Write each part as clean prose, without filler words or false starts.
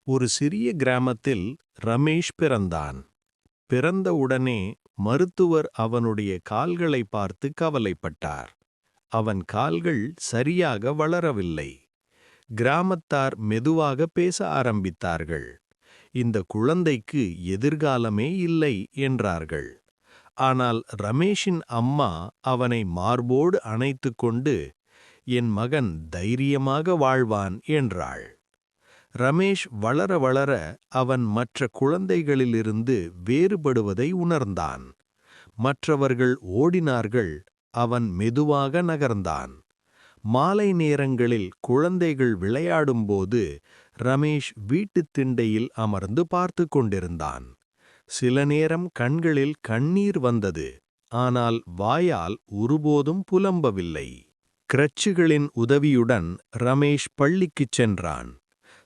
ஒரு சிறிய கிராமத்தில் ரமேஷ் பிறந்தான். பிறந்தவுடனே மருத்துவர் அவனுடைய கால்களை பார்த்து கவலைப்பட்டார். அவன் கால்கள் சரியாக வளரவில்லை. கிராமத்தார் மெதுவாக பேச ஆரம்பித்தார்கள். இந்த குழந்தைக்கு எதிர்காலமே இல்லை என்றார்கள். ஆனால் ரமேஷின் அம்மா அவனை மார்போடு அணைத்துக் கொண்டு, என் மகன் தைரியமாக வாழ்வான் என்றாள். ரமேஷ் வளர வளர அவன் மற்ற குழந்தைகளிலிருந்து வேறுபடுவதை உணர்ந்தான். மற்றவர்கள் ஓடினார்கள், அவன் மெதுவாக நகர்ந்தான். மாலை நேரங்களில் குழந்தைகள் விளையாடும்போது ரமேஷ் வீட்டுத் திண்டையில் அமர்ந்து பார்த்து கொண்டிருந்தான். சில நேரம் கண்களில் கண்ணீர் வந்தது, ஆனால் வாயால் ஒருபோதும் புலம்பவில்லை. கிரச்சுகளின் உதவியுடன் ரமேஷ் பள்ளிக்குச் சென்றான்.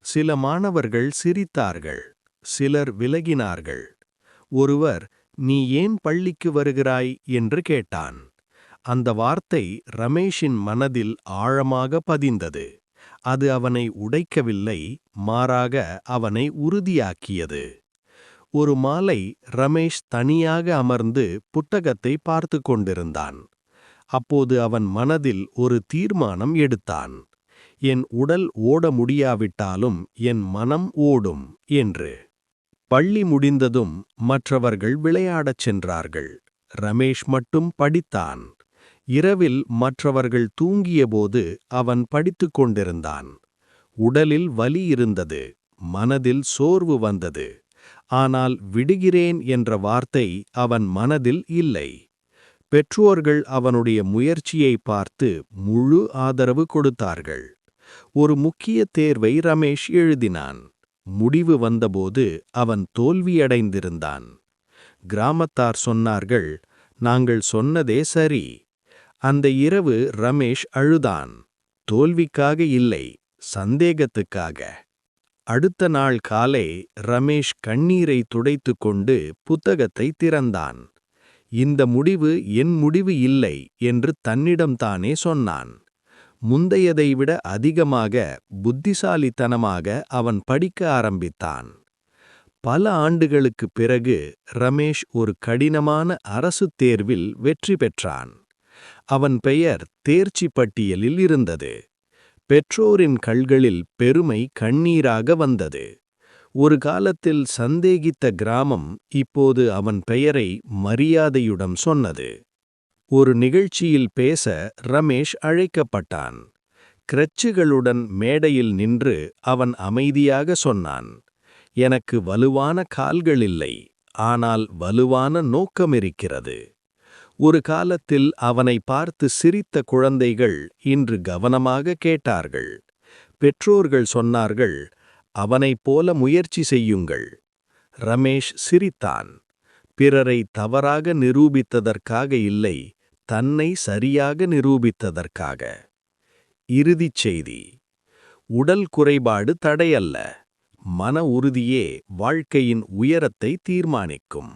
சில மாணவர்கள் சிரித்தார்கள், சிலர் விலகினார்கள். ஒருவர், நீ ஏன் பள்ளிக்கு வருகிறாய் என்று கேட்டான். அந்த வார்த்தை ரமேஷின் மனதில் ஆழமாக பதிந்தது. அது அவனை உடைக்கவில்லை, மாறாக அவனை உறுதியாக்கியது. ஒரு மாலை ரமேஷ் தனியாக அமர்ந்து புத்தகத்தை பார்த்து கொண்டிருந்தான். அப்போது அவன் மனதில் ஒரு தீர்மானம் எடுத்தான். என் உடல் ஓட முடியாவிட்டாலும் என் மனம் ஓடும் என்று. பள்ளி முடிந்ததும் மற்றவர்கள் விளையாடச் சென்றார்கள். ரமேஷ் மட்டும் படித்தான். இரவில் மற்றவர்கள் தூங்கியபோது அவன் படித்துக் கொண்டிருந்தான். உடலில் வலி இருந்தது, மனதில் சோர்வு வந்தது. ஆனால் விடுகிறேன் என்ற வார்த்தை அவன் மனதில் இல்லை. பெற்றோர்கள் அவனுடைய முயற்சியை பார்த்து முழு ஆதரவு கொடுத்தார்கள். ஒரு முக்கிய தேர்வை ரமேஷ் எழுதினான். முடிவு வந்தபோது அவன் தோல்வியடைந்திருந்தான். கிராமத்தார் சொன்னார்கள், நாங்கள் சொன்னதே சரி. அந்த இரவு ரமேஷ் அழுதான். தோல்விக்காக இல்லை, சந்தேகத்துக்காக. அடுத்த நாள் காலை ரமேஷ் கண்ணீரை துடைத்து கொண்டு புத்தகத்தை திறந்தான். இந்த முடிவு என் முடிவு இல்லை என்று தன்னிடம்தானே சொன்னான். முந்தையதை விட அதிகமாக புத்திசாலித்தனமாக அவன் படிக்க ஆரம்பித்தான். பல ஆண்டுகளுக்குப் பிறகு ரமேஷ் ஒரு கடினமான அரசுத் தேர்வில் வெற்றி பெற்றான். அவன் பெயர் தேர்ச்சி பட்டியலில் இருந்தது. பெற்றோரின் கண்களில் பெருமை கண்ணீராக வந்தது. ஒரு காலத்தில் சந்தேகித்த கிராமம் இப்போது அவன் பெயரை மரியாதையுடன் சொன்னது. ஒரு நிகழ்ச்சியில் பேச ரமேஷ் அழைக்கப்பட்டான். கிரச்சுகளுடன் மேடையில் நின்று அவன் அமைதியாக சொன்னான், எனக்கு வலுவான கால்கள் இல்லை, ஆனால் வலுவான நோக்கம் இருக்கிறது. ஒரு காலத்தில் அவனை பார்த்து சிரித்த குழந்தைகள் இன்று கவனமாக கேட்டார்கள். பெற்றோர்கள் சொன்னார்கள், அவனைப் போல முயற்சி செய்யுங்கள். ரமேஷ் சிரித்தான். பிறரை தவறாக நிரூபித்ததற்காக இல்லை, தன்னை சரியாக நிரூபித்ததற்காக. இறுதிச் செய்தி: உடல் குறைபாடு தடையல்ல, மன உறுதியே வாழ்க்கையின் உயரத்தை தீர்மானிக்கும்.